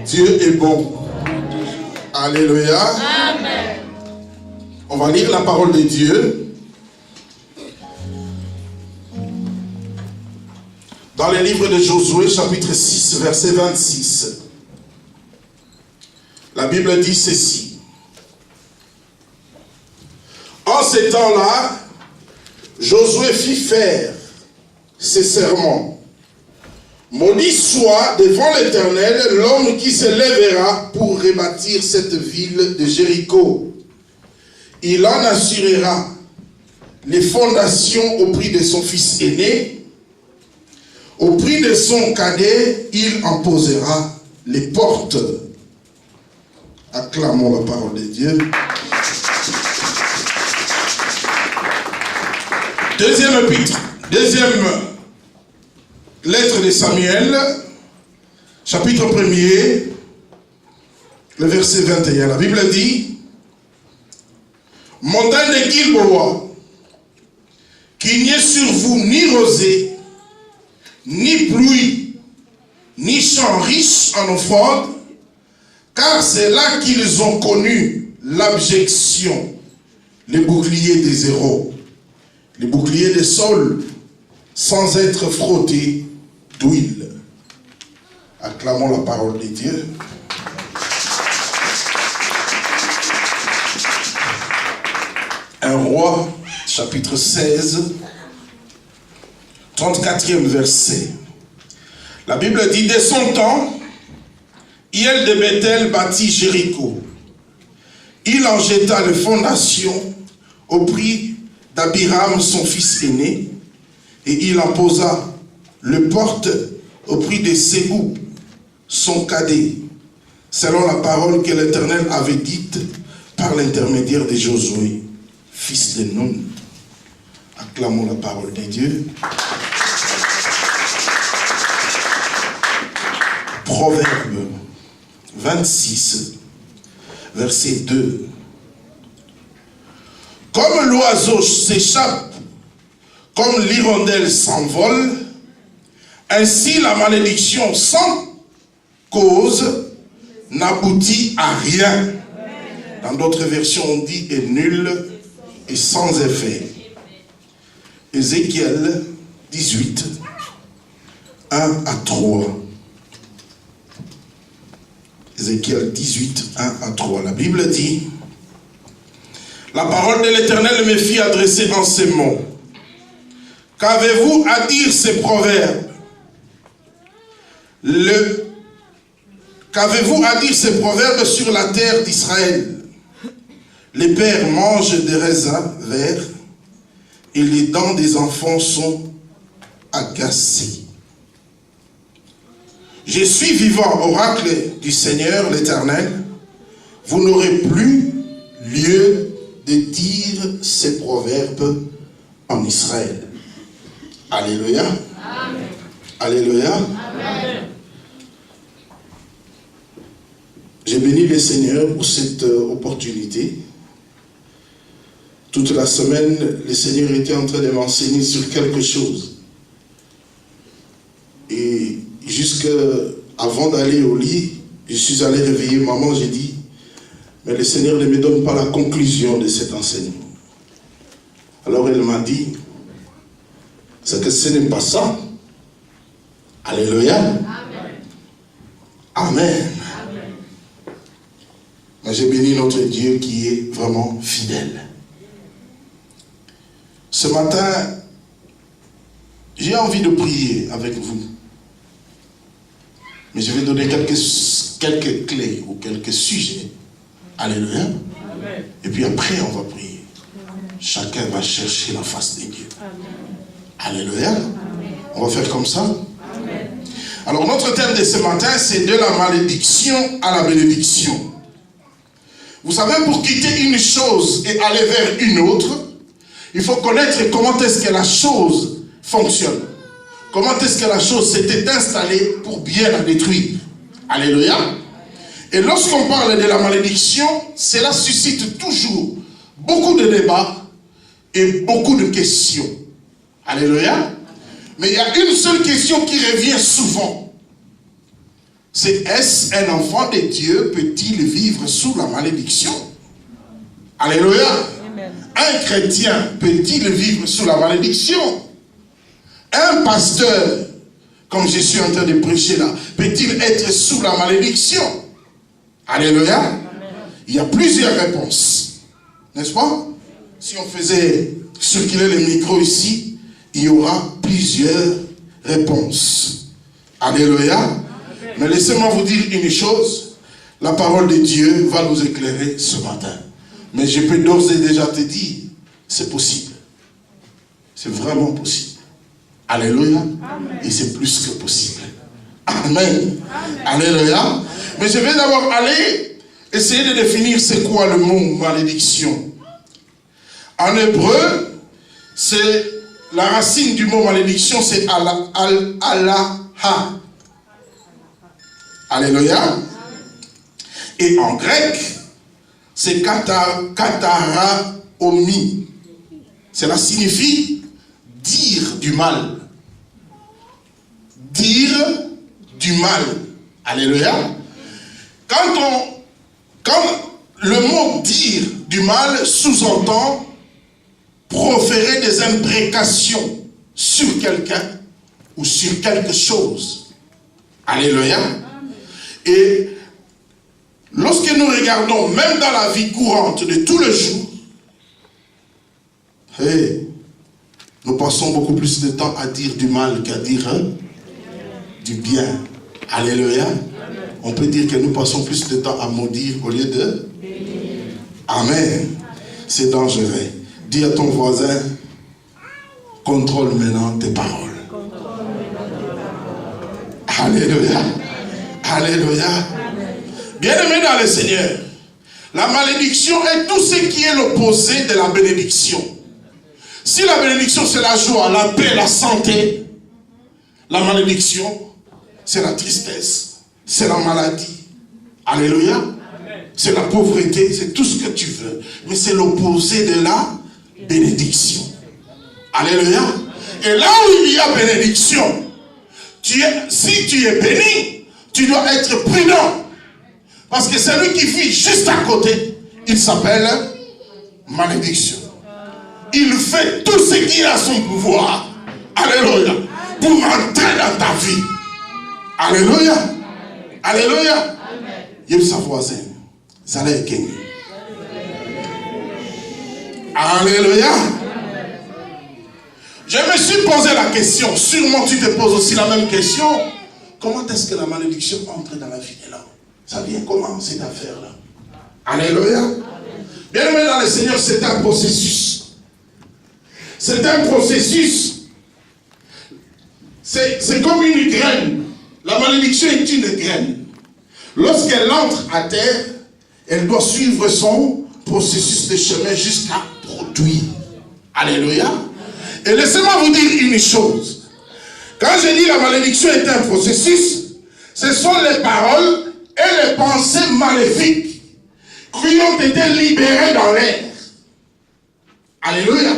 Dieu est bon. Alléluia. Amen. On va lire la parole de Dieu dans le livre de Josué, chapitre 6, verset 26. La Bible dit ceci. En ces temps-là, Josué fit faire ces serments. Maudit soit devant l'Éternel l'homme qui se lèvera pour rebâtir cette ville de Jéricho. Il en assurera les fondations au prix de son fils aîné. Au prix de son cadet, il en posera les portes. Acclamons la parole de Dieu. Deuxième épître, deuxième lettre de Samuel, chapitre 1er, le verset 21. La Bible dit: montagne de Gilboa, qu'il n'y ait sur vous ni rosée, ni pluie, ni champ riche en offrandes, car c'est là qu'ils ont connu l'abjection, les boucliers des héros, les boucliers des Saul, sans être frottés d'huile. Acclamons la parole de Dieu. Un roi, chapitre 16, 34e verset. La Bible dit: dès son temps, Hiel de Bethel bâtit Jéricho. Il en jeta les fondations au prix d'Abiram, son fils aîné, et il en posa le porte au prix de Sébou, son cadet, selon la parole que l'Éternel avait dite par l'intermédiaire de Josué, fils de Nun. Acclamons la parole de Dieu. Proverbe 26, verset 2. Comme l'oiseau s'échappe, comme l'hirondelle s'envole, ainsi la malédiction sans cause n'aboutit à rien. Dans d'autres versions, on dit est nul et sans effet. Ézéchiel 18, 1 à 3. Ézéchiel 18, 1 à 3. La Bible dit: la parole de l'Éternel me fit adresser en ces mots. Qu'avez-vous à dire ces proverbes? Qu'avez-vous à dire ces proverbes sur la terre d'Israël? Les pères mangent des raisins verts et les dents des enfants sont agacées. Je suis vivant, oracle du Seigneur l'Éternel. Vous n'aurez plus lieu de dire ces proverbes en Israël. Alléluia. Amen. Alléluia. Amen. J'ai béni le Seigneur pour cette opportunité. Toute la semaine, le Seigneur était en train de m'enseigner sur quelque chose. Et jusqu'avant d'aller au lit, je suis allé réveiller maman, j'ai dit, mais le Seigneur ne me donne pas la conclusion de cet enseignement. Alors elle m'a dit, c'est que ce n'est pas ça. Alléluia. Amen. Amen. Amen. Mais j'ai béni notre Dieu qui est vraiment fidèle. Ce matin, j'ai envie de prier avec vous. Mais je vais donner quelques clés ou quelques sujets. Alléluia. Et puis après, on va prier. Chacun va chercher la face de Dieu. Alléluia. On va faire comme ça. Alors notre thème de ce matin, c'est de la malédiction à la bénédiction. Vous savez, pour quitter une chose et aller vers une autre, il faut connaître comment est-ce que la chose fonctionne. Comment est-ce que la chose s'était installée pour bien la détruire. Alléluia. Et lorsqu'on parle de la malédiction, cela suscite toujours beaucoup de débats et beaucoup de questions. Alléluia. Mais il y a une seule question qui revient souvent. C'est est-ce un enfant de Dieu peut-il vivre sous la malédiction? Alléluia. Amen. Un chrétien peut-il vivre sous la malédiction? Un pasteur, comme je suis en train de prêcher là, peut-il être sous la malédiction? Alléluia. Amen. Il y a plusieurs réponses. N'est-ce pas? Si on faisait circuler le micro ici, il y aura plusieurs réponses. Alléluia. Amen. Mais laissez-moi vous dire une chose. La parole de Dieu va nous éclairer ce matin. Mais je peux d'ores et déjà te dire, c'est possible. C'est vraiment possible. Alléluia. Amen. Et c'est plus que possible. Amen. Amen. Alléluia. Mais je vais d'abord aller essayer de définir c'est quoi le mot malédiction. En hébreu, c'est la racine du mot malédiction, c'est Allah. Alléluia. Et en grec, c'est kataraomi. Cela signifie dire du mal. Dire du mal. Alléluia. Quand le mot dire du mal sous-entend proférer des imprécations sur quelqu'un ou sur quelque chose. Alléluia. Et lorsque nous regardons, même dans la vie courante de tous les jours, nous passons beaucoup plus de temps à dire du mal qu'à dire du bien. Alléluia. On peut dire que nous passons plus de temps à maudire au lieu de... Amen. C'est dangereux. Dis à ton voisin, contrôle maintenant tes paroles. Alléluia. Alléluia. Bien-aimés dans le Seigneur, la malédiction est tout ce qui est l'opposé de la bénédiction. Si la bénédiction c'est la joie, la paix, la santé, la malédiction c'est la tristesse, c'est la maladie. Alléluia. C'est la pauvreté, c'est tout ce que tu veux. Mais c'est l'opposé de la bénédiction. Alléluia. Et là où il y a bénédiction, si tu es béni, tu dois être prudent. Parce que celui qui vit juste à côté, il s'appelle malédiction. Il fait tout ce qui est à son pouvoir. Alléluia. Pour entrer dans ta vie. Alléluia. Alléluia. Il y a sa voisin. Ça l'est gagné. Alléluia. Je me suis posé la question. Sûrement tu te poses aussi la même question. Comment est-ce que la malédiction entre dans la vie de l'homme? Ça vient comment cette affaire-là? Alléluia. Bien-aimé dans le Seigneur, c'est un processus. C'est un processus. C'est comme une graine. La malédiction est une graine. Lorsqu'elle entre à terre, elle doit suivre son processus de chemin jusqu'à produire. Alléluia. Et laissez-moi vous dire une chose. Quand je dis la malédiction est un processus, ce sont les paroles et les pensées maléfiques qui ont été libérées dans l'air. Alléluia.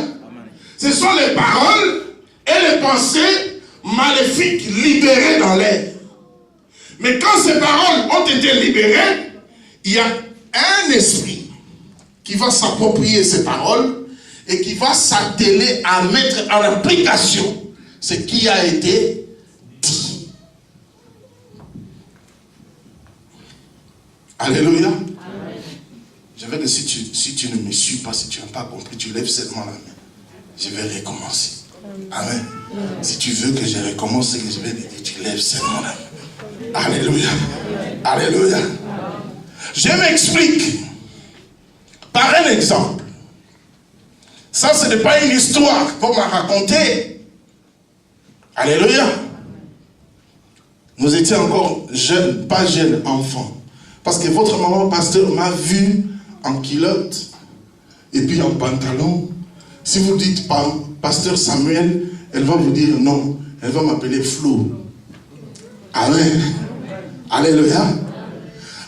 Ce sont les paroles et les pensées maléfiques libérées dans l'air. Mais quand ces paroles ont été libérées, il y a un esprit qui va s'approprier ces paroles et qui va s'atteler à mettre en application ce qui a été dit. Alléluia. Amen. Je vais dire, si tu ne me suis pas, si tu n'as pas compris, tu lèves seulement la main. Je vais recommencer. Amen. Amen. Si tu veux que je recommence, je vais dire, tu lèves seulement la main. Alléluia. Alléluia. Je m'explique. Par un exemple. Ça, ce n'est pas une histoire qu'on m'a racontée. Alléluia. Nous étions encore jeunes, pas jeunes, enfants. Parce que votre maman, pasteur, m'a vu en culotte et puis en pantalon. Si vous dites pasteur Samuel, elle va vous dire non. Elle va m'appeler Flo. Amen. Alléluia.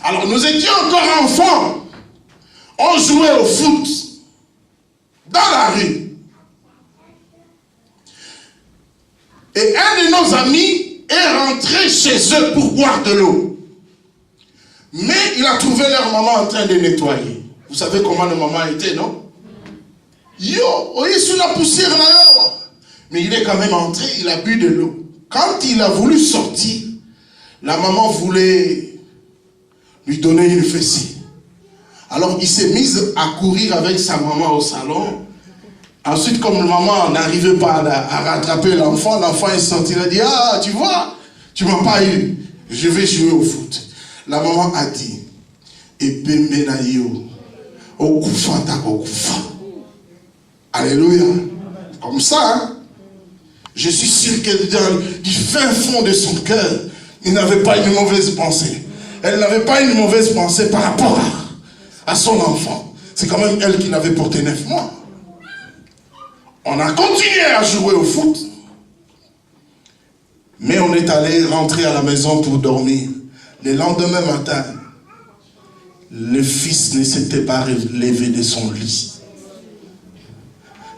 Alors nous étions encore enfants. On jouait au foot dans la rue. Et un de nos amis est rentré chez eux pour boire de l'eau. Mais il a trouvé leur maman en train de nettoyer. Vous savez comment le maman était, non? Yo, il est sous la poussière là. Mais il est quand même entré, il a bu de l'eau. Quand il a voulu sortir, la maman voulait lui donner une fessée. Alors il s'est mis à courir avec sa maman au salon. Ensuite, comme la maman n'arrivait pas à rattraper l'enfant, l'enfant est sorti, il a dit, ah, tu vois, tu m'as pas eu, je vais jouer au foot. La maman a dit, alléluia. Comme ça, hein? Je suis sûr que du fin fond de son cœur, il n'avait pas une mauvaise pensée. Elle n'avait pas une mauvaise pensée par rapport à son enfant. C'est quand même elle qui l'avait porté 9 mois. On a continué à jouer au foot. Mais on est allé rentrer à la maison pour dormir. Le lendemain matin, le fils ne s'était pas levé de son lit.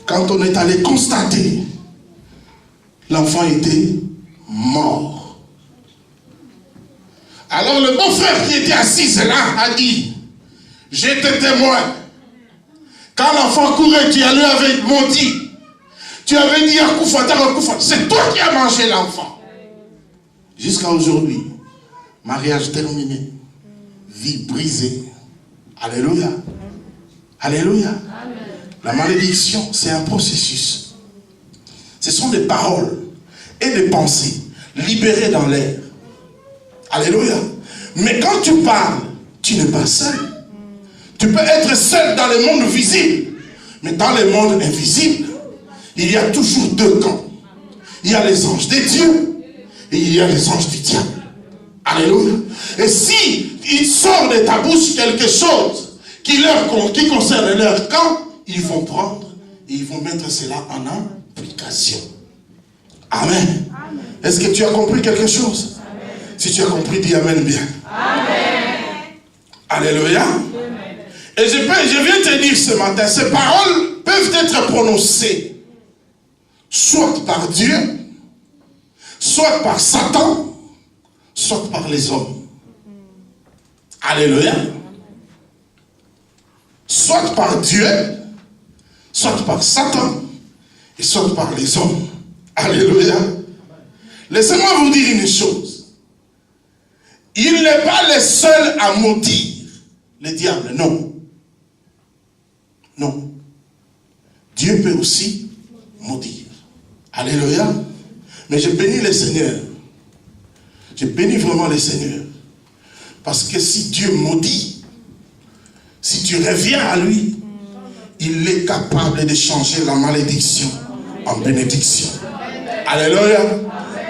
Quand on est allé constater, l'enfant était mort. Alors le beau-frère qui était assis là a dit, j'étais témoin. Quand l'enfant courait, tu lui avais maudit. Tu avais dit Akoufa, c'est toi qui as mangé l'enfant. Jusqu'à aujourd'hui, mariage terminé, vie brisée. Alléluia. Alléluia. Amen. La malédiction, c'est un processus. Ce sont des paroles et des pensées libérées dans l'air. Alléluia. Mais quand tu parles, tu n'es pas seul. Tu peux être seul dans le monde visible. Mais dans le monde invisible, il y a toujours 2 camps. Il y a les anges de Dieu et il y a les anges du diable. Alléluia. Et si il sort de ta bouche quelque chose qui concerne leur camp, ils vont prendre et ils vont mettre cela en application. Amen. Amen. Est-ce que tu as compris quelque chose? Amen. Si tu as compris, dis Amen bien. Amen. Alléluia. Amen. Et je viens te dire ce matin, ces paroles peuvent être prononcées soit par Dieu, soit par Satan, soit par les hommes. Alléluia. Soit par Dieu, soit par Satan, et soit par les hommes. Alléluia. Laissez-moi vous dire une chose. Il n'est pas le seul à maudire le diable, non. Non. Dieu peut aussi maudire. Alléluia. Mais je bénis le Seigneur. Je bénis vraiment le Seigneur. Parce que si Dieu maudit, si tu reviens à lui, il est capable de changer la malédiction en bénédiction. Alléluia.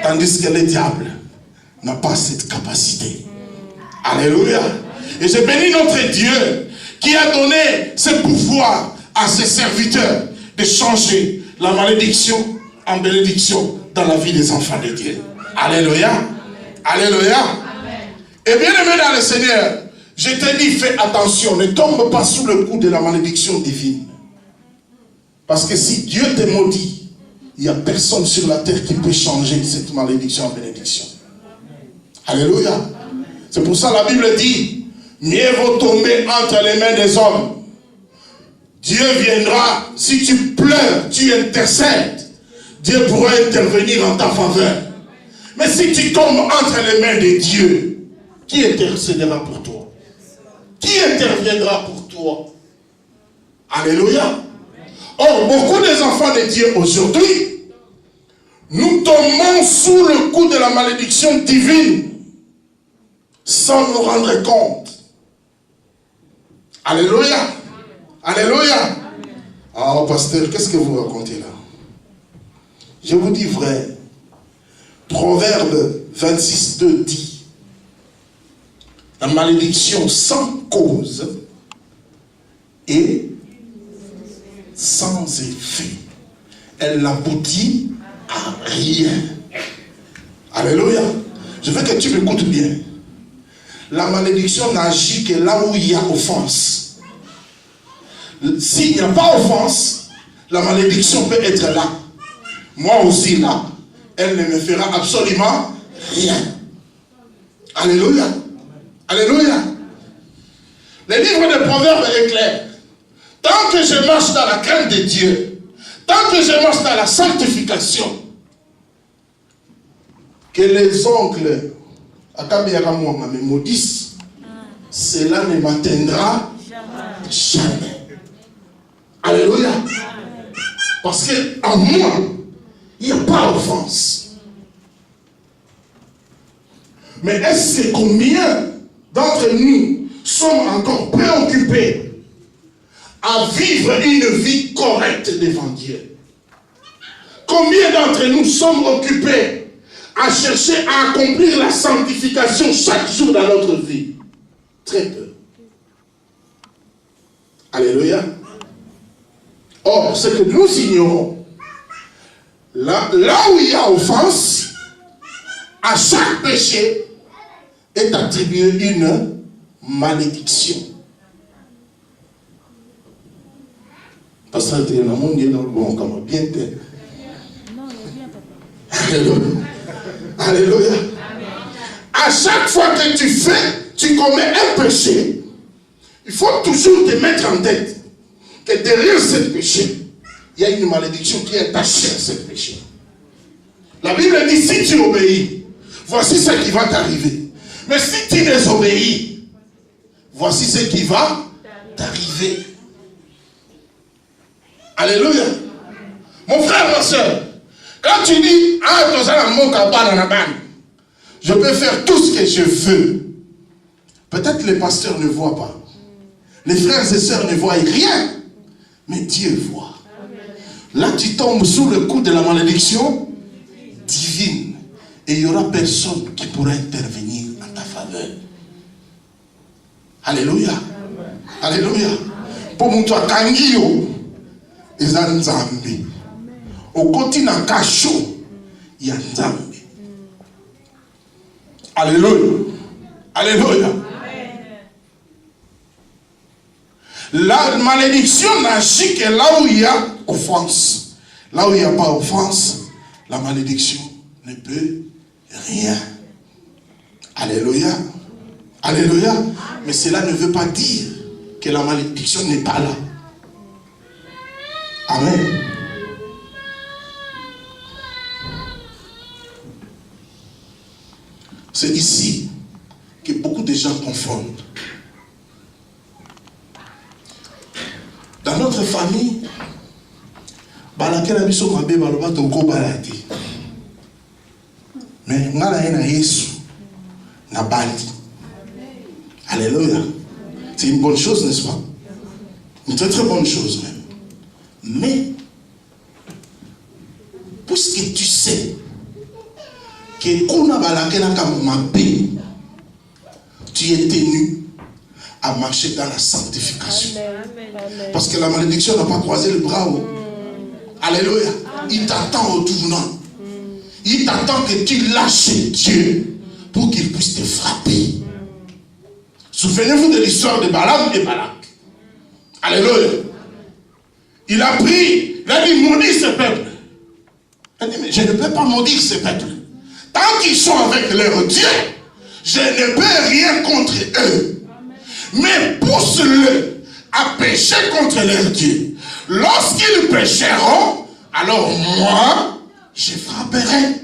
Tandis que le diable n'a pas cette capacité. Alléluia. Et je bénis notre Dieu qui a donné ce pouvoir à ses serviteurs de changer la malédiction en bénédiction dans la vie des enfants de Dieu. Alléluia. Alléluia. Et bien aimé dans le Seigneur, je te dis, fais attention, ne tombe pas sous le coup de la malédiction divine. Parce que si Dieu te maudit, il n'y a personne sur la terre qui peut changer cette malédiction en bénédiction. Alléluia. C'est pour ça que la Bible dit, mieux vaut tomber entre les mains des hommes. Dieu viendra, si tu pleures, tu intercèdes, Dieu pourra intervenir en ta faveur. Mais si tu tombes entre les mains de Dieu, qui intercédera pour toi? Qui interviendra pour toi? Alléluia. Or, beaucoup des enfants de Dieu aujourd'hui, nous tombons sous le coup de la malédiction divine sans nous rendre compte. Alléluia. Alléluia. Ah, pasteur, qu'est-ce que vous racontez là? Je vous dis vrai. Proverbe 26:2 dit, la malédiction sans cause et sans effet, elle n'aboutit à rien. Alléluia. Je veux que tu m'écoutes bien. La malédiction n'agit que là où il y a offense. S'il n'y a pas offense, la malédiction peut être là. Moi aussi là. Elle ne me fera absolument rien. Alléluia. Alléluia. Le livre de Proverbes est clair. Tant que je marche dans la crainte de Dieu, tant que je marche dans la sanctification, que les oncles me maudissent, cela ne m'atteindra jamais. Alléluia. Parce qu'en moi, il n'y a pas d'offense. Mais est-ce que combien d'entre nous sommes encore préoccupés à vivre une vie correcte devant Dieu? Combien d'entre nous sommes occupés à chercher à accomplir la sanctification chaque jour dans notre vie? Très peu. Alléluia. Or, ce que nous ignorons, là où il y a offense, à chaque péché est attribuée une malédiction. Parce que le monde est dans le bon, comme bien tel. Alléluia. Alléluia. À chaque fois que tu commets un péché, il faut toujours te mettre en tête que derrière ce péché, il y a une malédiction qui est attachée à ce péché. La Bible dit, si tu obéis, voici ce qui va t'arriver. Mais si tu désobéis, voici ce qui va t'arriver. Alléluia. Mon frère, ma soeur, quand tu dis, je peux faire tout ce que je veux, peut-être les pasteurs ne voient pas. Les frères et sœurs ne voient rien. Mais Dieu voit. Là, tu tombes sous le coup de la malédiction divine. Et il n'y aura personne qui pourra intervenir en ta faveur. Alléluia. Alléluia. Pour mon toi, Kangio, et Zanzambi. Au côté d'un cachot, il y a Nzambi. Alléluia. Alléluia. La malédiction n'agit que là où il y a offense. Là où il n'y a pas offense, la malédiction ne peut rien. Alléluia. Alléluia. Mais cela ne veut pas dire que la malédiction n'est pas là. Amen. C'est ici que beaucoup de gens confondent. Dans notre famille, mais alléluia. C'est une bonne chose, n'est-ce pas? Une très très bonne chose même. Mais puisque tu sais que tu es tenu à marcher dans la sanctification. Amen. Parce que la malédiction n'a pas croisé le bras. Alléluia. Il t'attend au tournant. Il t'attend que tu lâches Dieu pour qu'il puisse te frapper. Souvenez-vous de l'histoire de Balaam et Balak. Alléluia. Il a pris, il a dit, maudis ce peuple. Il a dit, mais je ne peux pas maudire ce peuple. Tant qu'ils sont avec leur Dieu, je ne peux rien contre eux. Mais pousse-le à pécher contre leur Dieu. Lorsqu'ils pécheront, alors moi, je frapperai.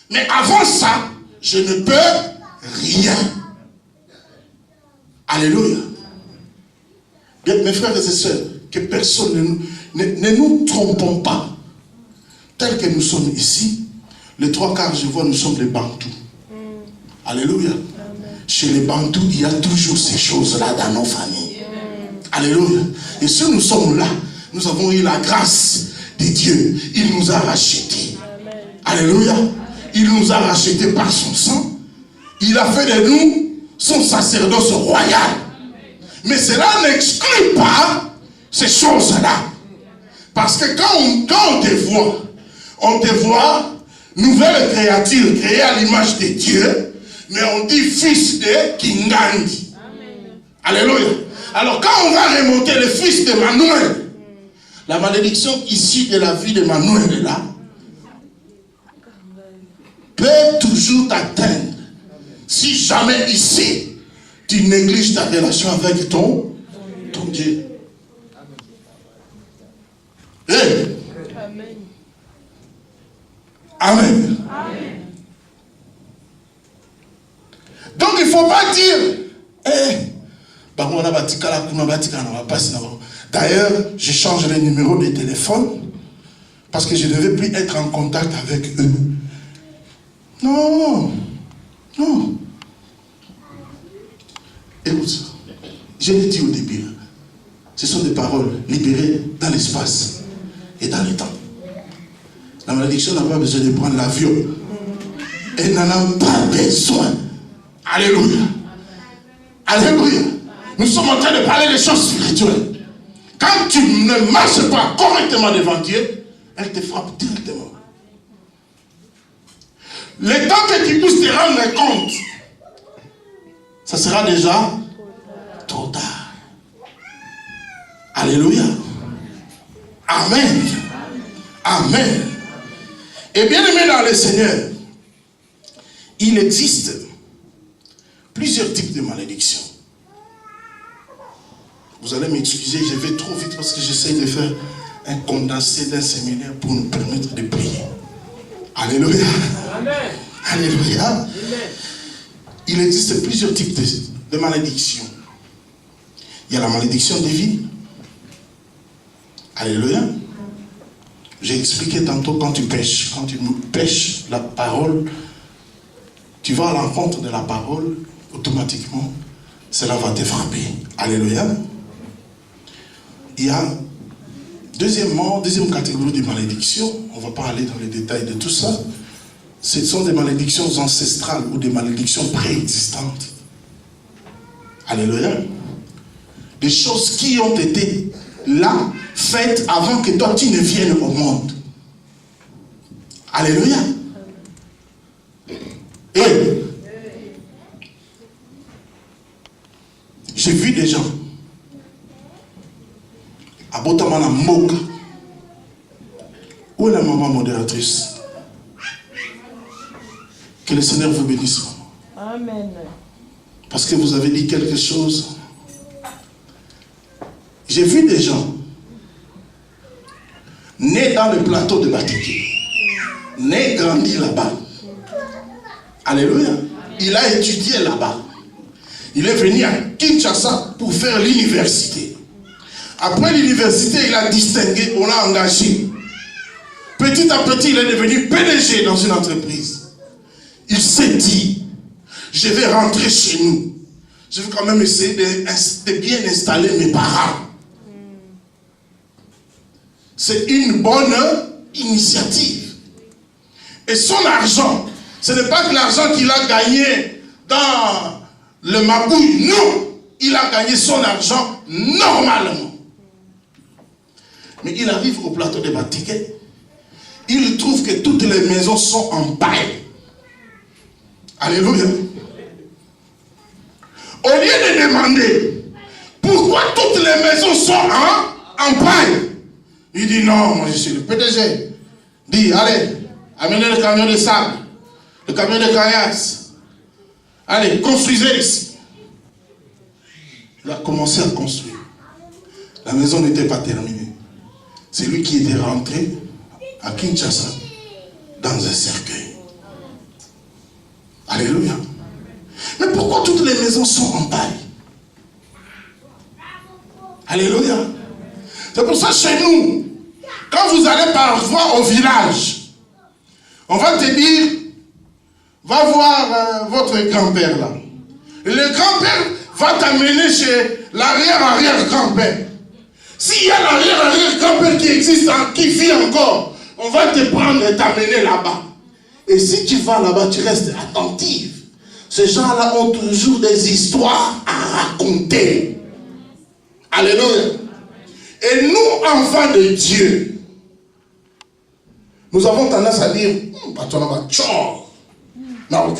Mais avant ça, je ne peux rien. Alléluia. Bien, mes frères et sœurs, que personne ne nous trompons pas. Tel que nous sommes ici, les trois quarts, je vois, nous sommes des Bantous. Alléluia. Amen. Chez les Bantous, il y a toujours ces choses-là dans nos familles. Alléluia. Et si nous sommes là, nous avons eu la grâce de Dieu. Il nous a rachetés. Alléluia. Il nous a rachetés par son sang. Il a fait de nous son sacerdoce royal. Mais cela n'exclut pas ces choses-là. Parce que quand on te voit nouvelle créature créée à l'image de Dieu, mais on dit fils de Kingandi. Alléluia. Alors quand on va remonter le fils de Manuel, la malédiction issue de la vie de Manuel là, peut toujours t'atteindre. Si jamais ici, tu négliges ta relation avec ton Dieu. Hey. Amen. Amen. Amen. Donc il ne faut pas dire, d'ailleurs, je change les numéros de téléphone parce que je ne devais plus être en contact avec eux. Non. Non. Écoute, je l'ai dit au début, ce sont des paroles libérées dans l'espace et dans le temps. La malédiction n'a pas besoin de prendre l'avion. Elle n'en a pas besoin. Alléluia. Alléluia. Nous sommes en train de parler des choses spirituelles. Quand tu ne marches pas correctement devant Dieu, elle te frappe directement. Le temps que tu puisses te rendre compte, ça sera déjà trop tard. Alléluia. Amen. Amen. Et bien aimé dans le Seigneur, il existe plusieurs types de malédictions. Vous allez m'excuser, je vais trop vite parce que j'essaie de faire un condensé d'un séminaire pour nous permettre de prier. Alléluia. Amen. Alléluia. Amen. Il existe plusieurs types de malédictions. Il y a la malédiction divine. Alléluia. J'ai expliqué tantôt quand tu pêches la parole, tu vas à l'encontre de la parole, automatiquement, cela va te frapper. Alléluia. Il y a deuxième catégorie de malédictions, on ne va pas aller dans les détails de tout ça. Ce sont des malédictions ancestrales ou des malédictions préexistantes. Alléluia. Des choses qui ont été là, faites avant que toi tu ne viennes au monde. Alléluia. Et j'ai vu des gens à Botamana Moka. Où est la maman modératrice? Que le Seigneur vous bénisse. Amen. Parce que vous avez dit quelque chose. J'ai vu des gens nés dans le plateau de Batiki, nés grandis là-bas. Alléluia. Il a étudié là-bas. Il est venu à Kinshasa pour faire l'université. Après l'université, il a distingué, on l'a engagé. Petit à petit, il est devenu PDG dans une entreprise. Il s'est dit, je vais rentrer chez nous. Je vais quand même essayer de bien installer mes parents. C'est une bonne initiative. Et son argent, ce n'est pas que l'argent qu'il a gagné dans le magouille, non. Il a gagné son argent normalement. Mais il arrive au plateau de Batiké, il trouve que toutes les maisons sont en paille. Alléluia. Au lieu de demander pourquoi toutes les maisons sont en paille, il dit non, moi je suis le PDG. Dit, allez, amenez le camion de sable, le camion de caillasse. Allez, construisez ici. Il a commencé à construire. La maison n'était pas terminée. C'est lui qui était rentré à Kinshasa dans un cercueil. Alléluia. Mais pourquoi toutes les maisons sont en paille? Alléluia. C'est pour ça chez nous, quand vous allez parfois au village, on va te dire, va voir votre grand-père là. Le grand-père va t'amener chez l'arrière-arrière-grand-père. S'il y a l'arrière-arrière-grand-père qui existe, qui vit encore, on va te prendre et t'amener là-bas. Et si tu vas là-bas, tu restes attentive. Ces gens-là ont toujours des histoires à raconter. Alléluia. Et nous, enfants de Dieu, nous avons tendance à dire, non,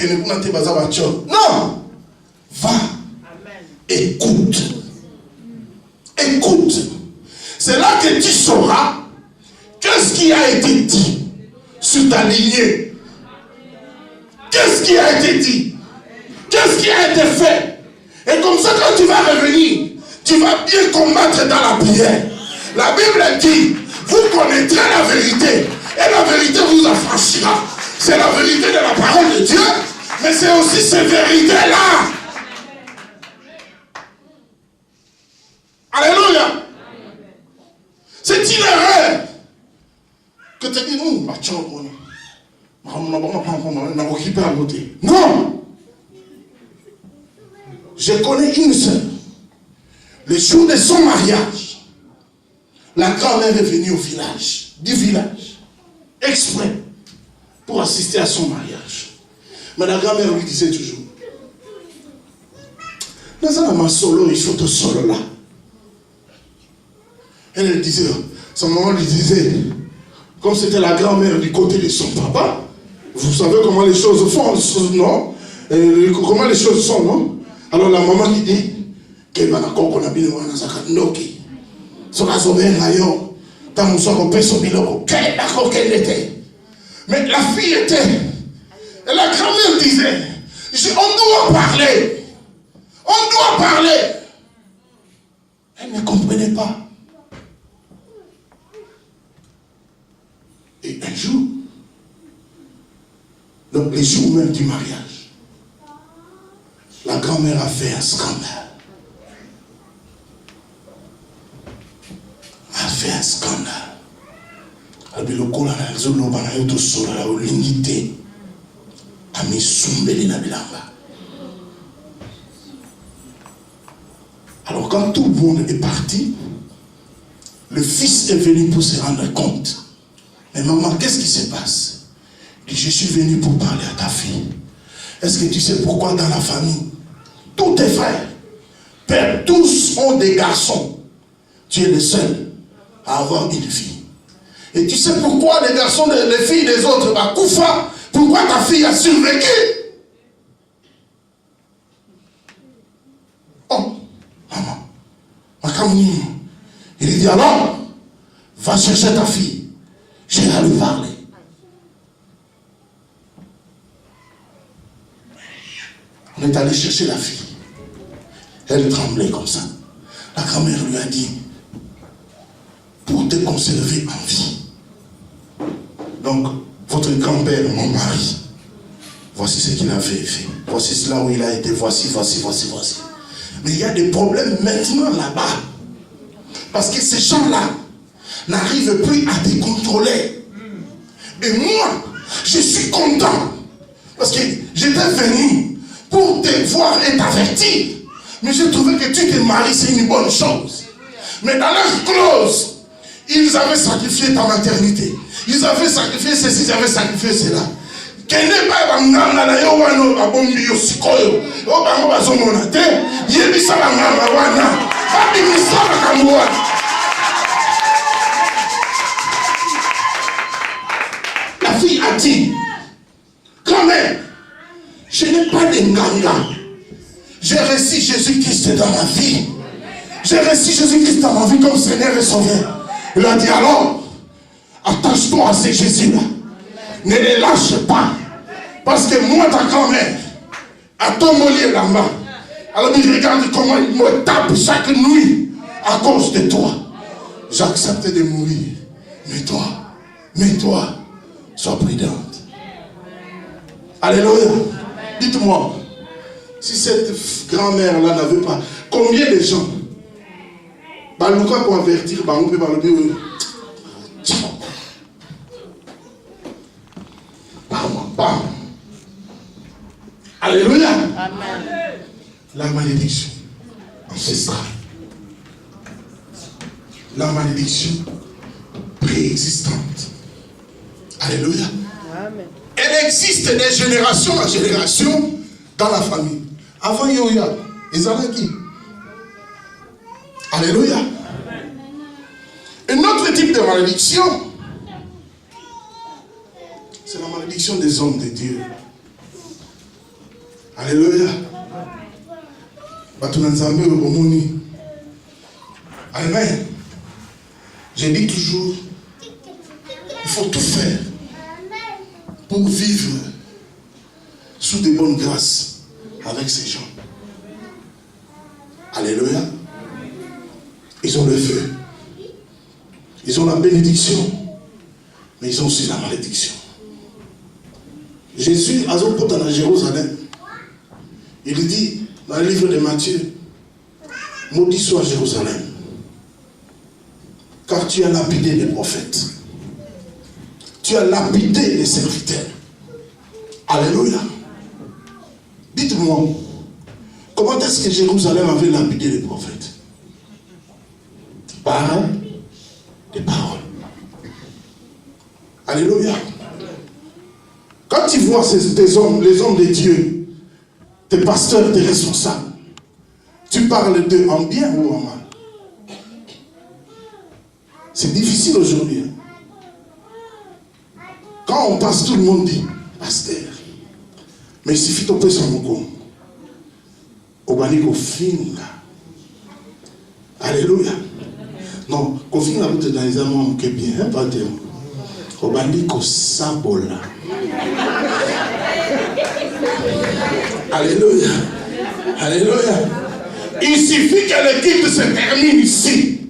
va, écoute. Écoute. C'est là que tu sauras qu'est-ce qui a été dit sur ta lignée. Qu'est-ce qui a été dit? Qu'est-ce qui a été fait? Et comme ça, quand tu vas revenir, tu vas bien combattre dans la prière. La Bible dit, vous connaîtrez la vérité, et la vérité vous affranchira. C'est la vérité de la parole de Dieu, mais c'est aussi ces vérités-là. Alléluia. C'est une erreur que tu dis, non. Je connais une sœur. Le jour de son mariage, la grand-mère est venue au village, exprès, pour assister à son mariage. Mais la grand-mère lui disait toujours, solo là. Elle disait, son maman lui disait, comme c'était la grand-mère du côté de son papa, vous savez comment les choses font, non? Comment les choses sont, non? Alors la maman qui dit, mais la fille était, et la grand-mère disait, on doit parler. On doit parler. Elle ne comprenait pas. Et un jour, donc les jours même du mariage, la grand-mère a fait un scandale. A fait un scandale. Alors quand tout le monde est parti, le fils est venu pour se rendre compte. Mais maman, qu'est-ce qui se passe? Il dit, je suis venu pour parler à ta fille. Est-ce que tu sais pourquoi dans la famille, tous tes frères, père, tous ont des garçons. Tu es le seul à avoir une fille. Et tu sais pourquoi les garçons, les filles des autres, Koufa, pourquoi ta fille a survécu? Oh, maman, il dit alors, va chercher ta fille. Je vais lui parler. On est allé chercher la fille. Elle tremblait comme ça. La grand-mère lui a dit, pour te conserver en vie. Donc, votre grand-père, mon mari, voici ce qu'il avait fait. Voici cela où il a été. Voici. Mais il y a des problèmes maintenant là-bas. Parce que ces gens-là n'arrivent plus à te contrôler. Et moi, je suis content. Parce que j'étais venu pour te voir et t'avertir. Mais j'ai trouvé que tu te maries, c'est une bonne chose. Mais dans leur clause, ils avaient sacrifié ta maternité. Ils avaient sacrifié ceci, ils avaient sacrifié cela. Quel n'est pas banganga na yo wano abombi yo sikoyo. Yo bango bazomona te. Yebisa banganga wana. Babimisa bakambo wana. La fille a dit, grand-mère, je n'ai pas de nganga. J'ai reçu Jésus-Christ dans ma vie. J'ai reçu Jésus-Christ dans ma vie comme Seigneur et Sauveur. Il a dit alors, attache-toi à ces Jésus-là. Ne les lâche pas. Parce que moi, ta grand-mère, à ton mollier là-bas, alors il regarde comment il me tape chaque nuit à cause de toi. J'accepte de mourir. Mais toi, sois prudente. Alléluia. Dites-moi, si cette grand-mère-là n'avait pas, combien de gens, Balouka pour avertir, on peut parler de Alléluia. Amen. La malédiction. ancestrale. La malédiction préexistante. Alléluia. Amen. Elle existe de génération en génération dans la famille. Avant Yoya, ils allaient qui? Alléluia. Un autre type de malédiction, c'est la malédiction des hommes de Dieu. Alléluia. Amen. Je dis toujours, il faut tout faire pour vivre sous de bonnes grâces avec ces gens. Alléluia. Ils ont le feu. Ils ont la bénédiction. Mais ils ont aussi la malédiction. Jésus, à son côté à Jérusalem, il dit dans le livre de Matthieu, maudit soit Jérusalem, car tu as lapidé les prophètes. Tu as lapidé les serviteurs. Alléluia. Dites-moi, comment est-ce que Jérusalem avait lapidé les prophètes? Par des paroles. Alléluia. Quand tu vois tes hommes, les hommes de Dieu, tes pasteurs, tes responsables, tu parles d'eux en bien ou en mal? C'est difficile aujourd'hui. Quand on passe, tout le monde dit pasteur. Mais il suffit de passer sur mon compte. Au bani finga. Alléluia. Non, finga vous dans les amants qui bien, pas de au bani sabola. Alléluia. Alléluia. Il suffit que l'équipe se termine ici.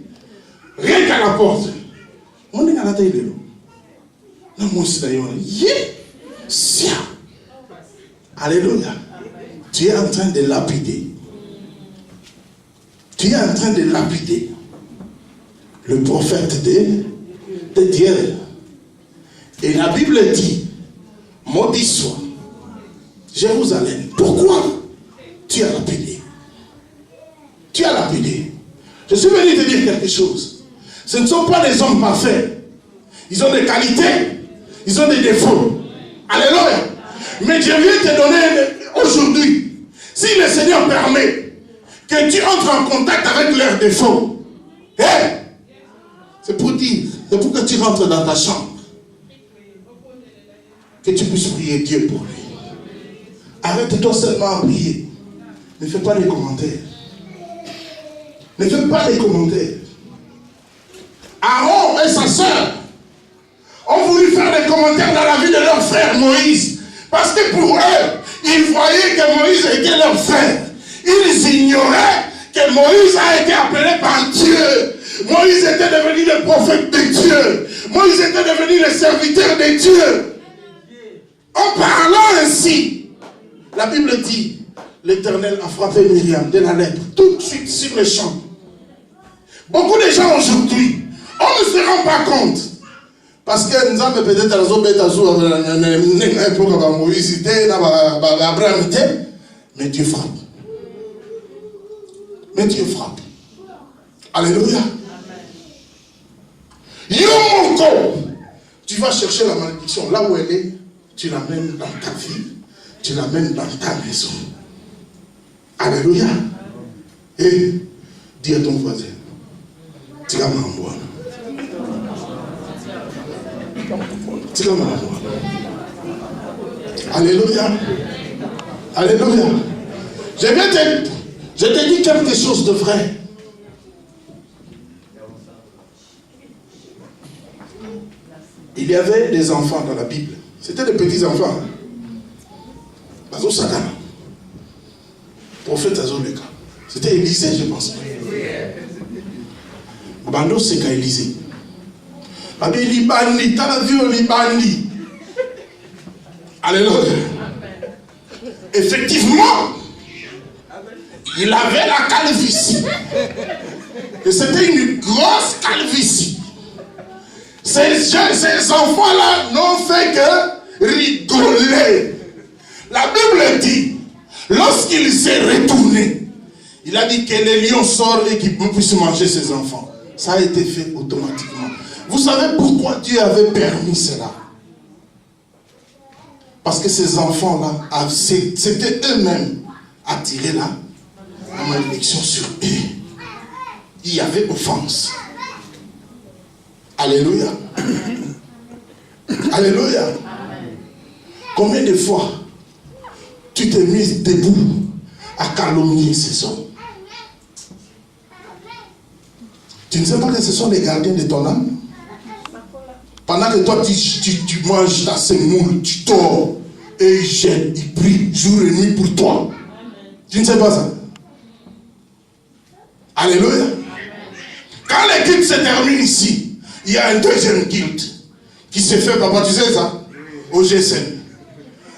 Rien qu'à la porte. On est à la taille de l'eau. Non, moi aussi d'ailleurs. Alléluia. Tu es en train de lapider. Tu es en train de lapider le prophète de Dieu. Et la Bible dit, maudit soit Jérusalem. Pourquoi tu as lapidé? Tu as lapidé. Je suis venu te dire quelque chose. Ce ne sont pas des hommes parfaits. Ils ont des qualités. Ils ont des défauts. Alléluia. Mais je viens te donner aujourd'hui, si le Seigneur permet que tu entres en contact avec leurs défauts, c'est pour dire, c'est pour que tu rentres dans ta chambre, que tu puisses prier Dieu pour lui. Arrête-toi seulement à prier. Ne fais pas les commentaires. Ne fais pas les commentaires. Aaron et sa sœur ont voulu faire des commentaires dans la vie de leur frère Moïse. Parce que pour eux, ils voyaient que Moïse était leur frère. Ils ignoraient que Moïse a été appelé par Dieu. Moïse était devenu le prophète de Dieu. Moïse était devenu le serviteur de Dieu. En parlant ainsi, la Bible dit, l'Éternel a frappé Myriam de la lèpre, tout de suite sur le champ. Beaucoup de gens aujourd'hui, on ne se rend pas compte. Parce que nous avons peut-être la zone Moïse, mais Dieu frappe. Mais Dieu frappe. Alléluia. Yomoko, tu vas chercher la malédiction là où elle est, tu l'amènes dans ta vie, tu l'amènes dans ta maison. Alléluia. Et dis à ton voisin, tu vas m'envoyer. Alléluia. Alléluia. Je te dis quelque chose de vrai. Il y avait des enfants dans la Bible. C'était des petits enfants. Bazo Sakana. Prophète Azoleka. C'était Élisée, je pense. Bando Seka Élisée. Babi Libani, t'as la vu au Libani. Alléluia. Effectivement, il avait la calvitie. Et c'était une grosse calvitie. Ces enfants-là n'ont fait que rigoler. La Bible dit, lorsqu'il s'est retourné, Il a dit que les lions sortent et qu'ils puissent manger ses enfants. Ça a été fait automatiquement. Vous savez pourquoi Dieu avait permis cela? Parce que ces enfants-là, c'était eux-mêmes attirés là, la malédiction sur eux. Il y avait offense. Alléluia. Alléluia. Combien de fois tu t'es mis debout à calomnier ces hommes? Tu ne sais pas que ce sont les gardiens de ton âme? Pendant que toi tu manges ta semoule, tu dors et ils jettent, ils prient jour et nuit pour toi. Tu ne sais pas ça? Alléluia. Quand le culte se termine ici, il y a un deuxième culte qui se fait, papa, tu sais ça? Au GSM.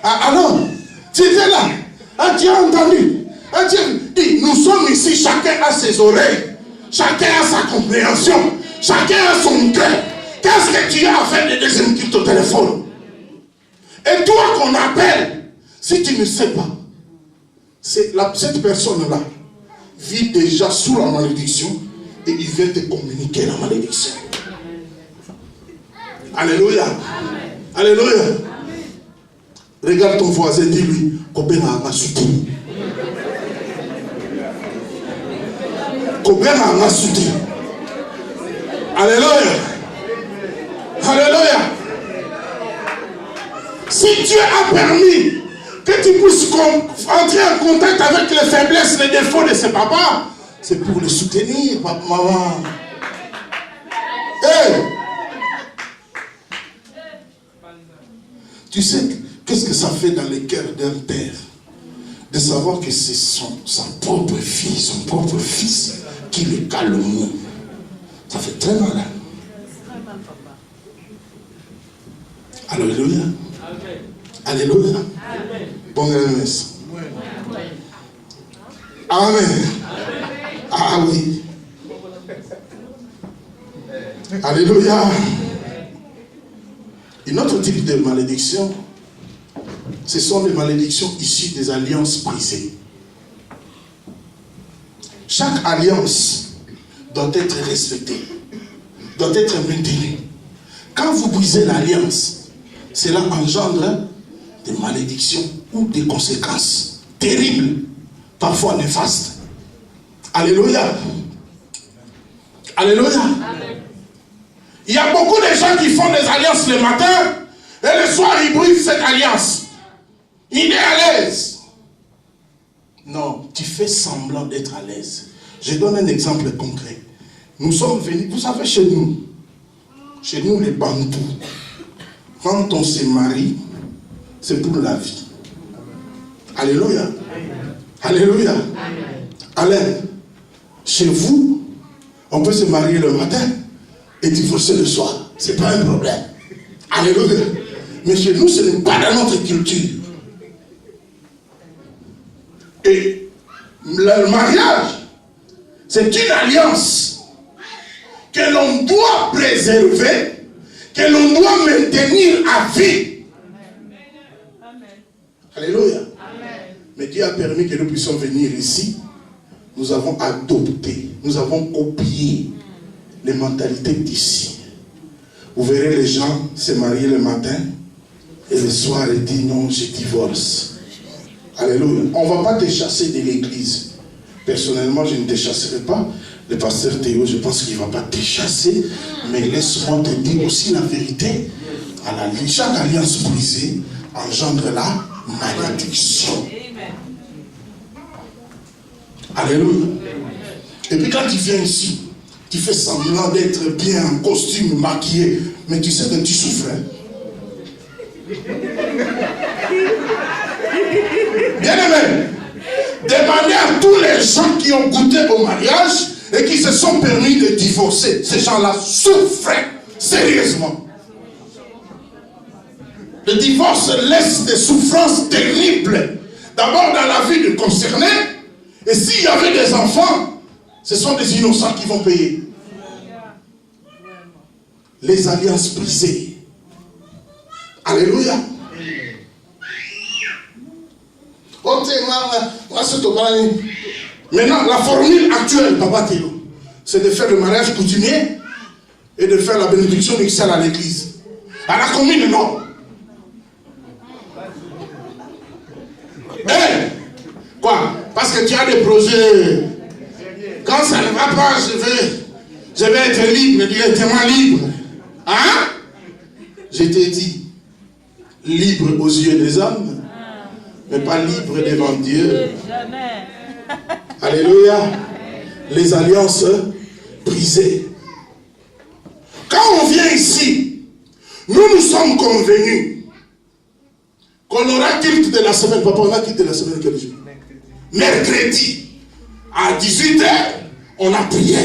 Alors, tu étais là. Tu as entendu. Tu dis, nous sommes ici, chacun a ses oreilles. Chacun a sa compréhension. Chacun a son cœur. Qu'est-ce que tu as à faire de deuxième culte au téléphone? Et toi qu'on appelle, si tu ne sais pas, cette personne-là vit déjà sous la malédiction et il vient te communiquer la malédiction. Alléluia. Amen. Alléluia. Amen. Regarde ton voisin, dis-lui, Kobera Masuti. Kobera Masuti. Alléluia. Alléluia. Si Dieu a permis que tu puisses entrer en contact avec les faiblesses, les défauts de ses papas, c'est pour les soutenir, papa, maman. Hey! Tu sais, qu'est-ce que ça fait dans le cœur d'un père de savoir que c'est sa propre fille, son propre fils qui le calomnie. Ça fait très mal. Alléluia. Alléluia. Bon messe. Amen. Ah oui. Alléluia. Une autre type de malédiction, ce sont les malédictions issues des alliances brisées. Chaque alliance doit être respectée, doit être maintenue. Quand vous brisez l'alliance, cela engendre des malédictions ou des conséquences terribles, parfois néfastes. Alléluia. Alléluia. Amen. Il y a beaucoup de gens qui font des alliances le matin et le soir ils brisent cette alliance. Il est à l'aise. Non, tu fais semblant d'être à l'aise. Je donne un exemple concret. Nous sommes venus, vous savez, chez nous les Bantous, quand on se marie, c'est pour la vie. Alléluia. Amen. Alléluia. Amen. Alain, chez vous, on peut se marier le matin et divorcer le soir. Ce n'est pas un problème. Alléluia. Mais chez nous, ce n'est pas dans notre culture. Et le mariage, c'est une alliance que l'on doit préserver, que l'on doit maintenir à vie. Amen. Alléluia. Amen. Mais Dieu a permis que nous puissions venir ici. Nous avons adopté, nous avons copié les mentalités d'ici. Vous verrez les gens se marier le matin et le soir ils disent non, je divorce. Alléluia. On ne va pas te chasser de l'église. Personnellement, je ne te chasserai pas. Le pasteur Théo, je pense qu'il ne va pas te chasser. Mais laisse-moi te dire aussi la vérité. Chaque alliance brisée engendre la malédiction. Alléluia. Et puis quand tu viens ici, tu fais semblant d'être bien en costume, maquillé. Mais tu sais que tu souffres. Bien-aimé, demandez à tous les gens qui ont goûté au mariage et qui se sont permis de divorcer. Ces gens-là souffraient sérieusement. Le divorce laisse des souffrances terribles. D'abord dans la vie du concerné. Et s'il y avait des enfants, ce sont des innocents qui vont payer. Les alliances brisées. Alléluia. Maintenant, la formule actuelle, Papa Théo, c'est de faire le mariage coutumier et de faire la bénédiction nuptiale à l'église. À la commune, non. Quoi? Parce que tu as des projets. Quand ça ne va pas, je vais être libre, directement libre. Hein? Je t'ai dit, libre aux yeux des hommes, mais pas libre devant Dieu. Jamais. Alléluia. Les alliances brisées. Quand on vient ici, nous sommes convenus qu'on aura culte de la semaine. Papa, on a culte de la semaine quel jour? Mercredi, à 18h, on a prié.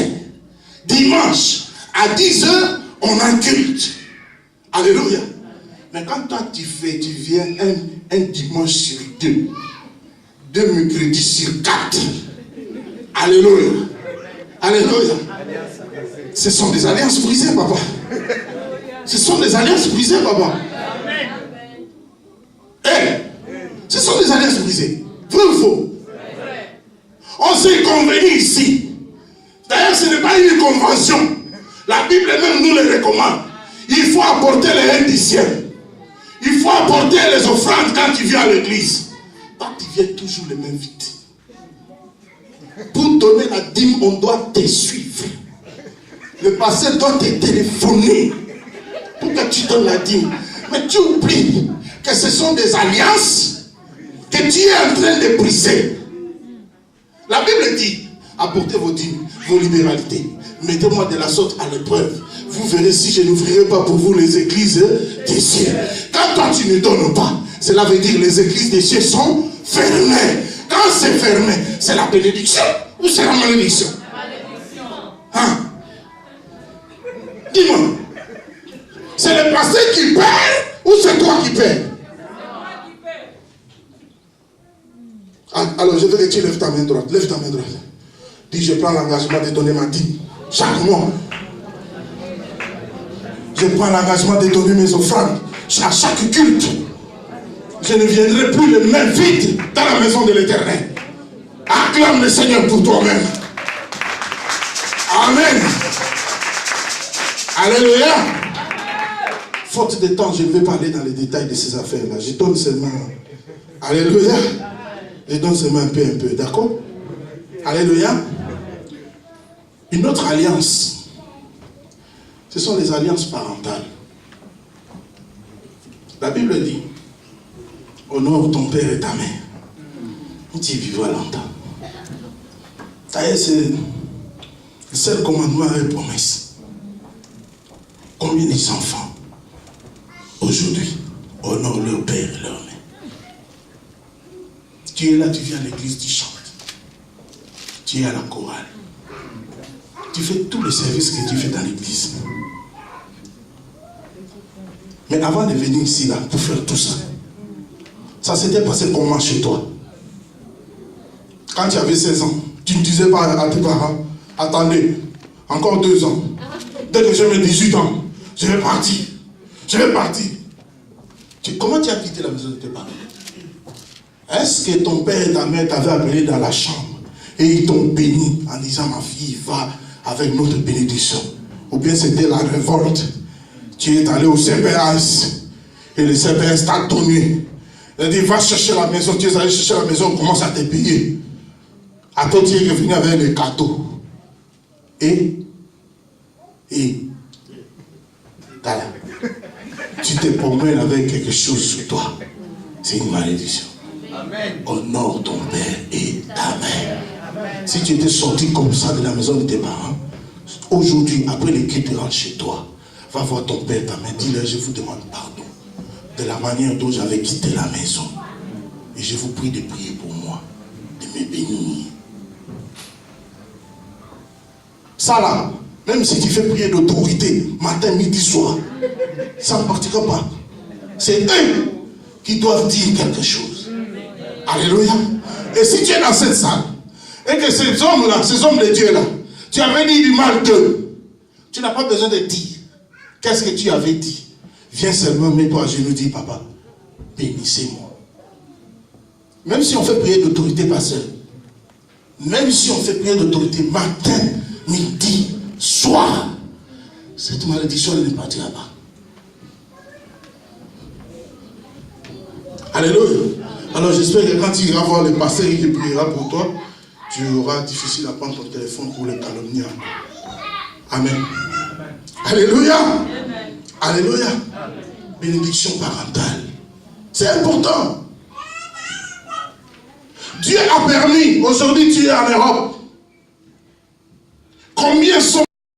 Dimanche, à 10h, on a culte. Alléluia. Mais quand toi tu viens un dimanche sur 2 mercredis sur 4. Alléluia. Alléluia. Ce sont des alliances brisées, papa. Ce sont des alliances brisées, papa. Ce sont des alliances brisées. Vrai ou faux? On s'est convenu ici. D'ailleurs, ce n'est pas une convention. La Bible même nous le recommande. Il faut apporter les indiciels. Il faut apporter les offrandes quand tu viens à l'église. Toi, tu viens toujours les mains vides. Pour donner la dîme, on doit te suivre. Le pasteur doit te téléphoner pour que tu donnes la dîme. Mais tu oublies que ce sont des alliances que tu es en train de briser. La Bible dit, apportez vos dîmes, vos libéralités. Mettez-moi de la sorte à l'épreuve. Vous verrez si je n'ouvrirai pas pour vous les églises des cieux. Quand toi tu ne donnes pas, cela veut dire que les églises des cieux sont fermées. Quand c'est fermé, c'est la bénédiction ou c'est la malédiction? Hein? Dis-moi. C'est le pasteur qui perd ou c'est toi qui perds? Alors je veux que tu lèves ta main droite. Lève ta main droite. Dis, je prends l'engagement de donner ma dîme chaque mois. Je prends l'engagement de donner mes offrandes à chaque culte. Je ne viendrai plus les mains vides dans la maison de l'Éternel. Acclame le Seigneur pour toi-même. Amen. Alléluia. Faute de temps, je ne vais pas aller dans les détails de ces affaires-là. Je donne seulement. Alléluia. Je donne seulement un peu, d'accord? Alléluia. Une autre alliance, ce sont les alliances parentales. La Bible dit, honore ton père et ta mère. Tu vivras longtemps. D'ailleurs, c'est le seul commandement et promesse. Combien d'enfants aujourd'hui honorent leur père et leur mère? Tu es là, tu viens à l'église, tu chantes. Tu es à la chorale. Tu fais tous les services que tu fais dans l'église. Mais avant de venir ici, là, pour faire tout ça, ça s'était passé comment chez toi? Quand tu avais 16 ans, tu ne disais pas à tes parents, attendez, encore 2 ans. Dès que j'ai mes 18 ans, je vais partir. Je vais partir. Comment tu as quitté la maison de tes parents? Est-ce que ton père et ta mère t'avaient appelé dans la chambre et ils t'ont béni en disant, ma fille, va avec notre bénédiction? Ou bien c'était la révolte? Tu es allé au CPS et le CPS t'a donné. Il a dit, va chercher la maison. Tu es allé chercher la maison, on commence à te payer. À toi, tu es revenu avec les cadeaux. Et tu te promènes avec quelque chose sur toi. C'est une malédiction. Amen. Honore ton père et ta mère. Amen. Si tu étais sorti comme ça de la maison de tes parents, aujourd'hui, après les culte, tu rentres chez toi. Va voir ton père, ta mère, dis-leur, je vous demande pardon de la manière dont j'avais quitté la maison. Et je vous prie de prier pour moi, de me bénir. Ça là, même si tu fais prier d'autorité, matin, midi, soir, ça ne partira pas. C'est eux qui doivent dire quelque chose. Alléluia. Et si tu es dans cette salle, et que ces hommes-là, ces hommes de Dieu-là, tu avais dit du mal d'eux, tu n'as pas besoin de dire. Qu'est-ce que tu avais dit? Viens seulement, mets-toi à genoux, dis, papa, bénissez-moi. Même si on fait prier d'autorité, pasteur, même si on fait prière d'autorité matin, midi, soir, cette malédiction ne partira pas. Alléluia. Alors j'espère que quand tu iras voir le pasteur et qu'il priera pour toi, tu auras difficile à prendre ton téléphone pour le calomnier. Amen. Alléluia. Amen. Alléluia. Amen. Bénédiction parentale. C'est important. Dieu a permis, aujourd'hui tu es en Europe. Combien sont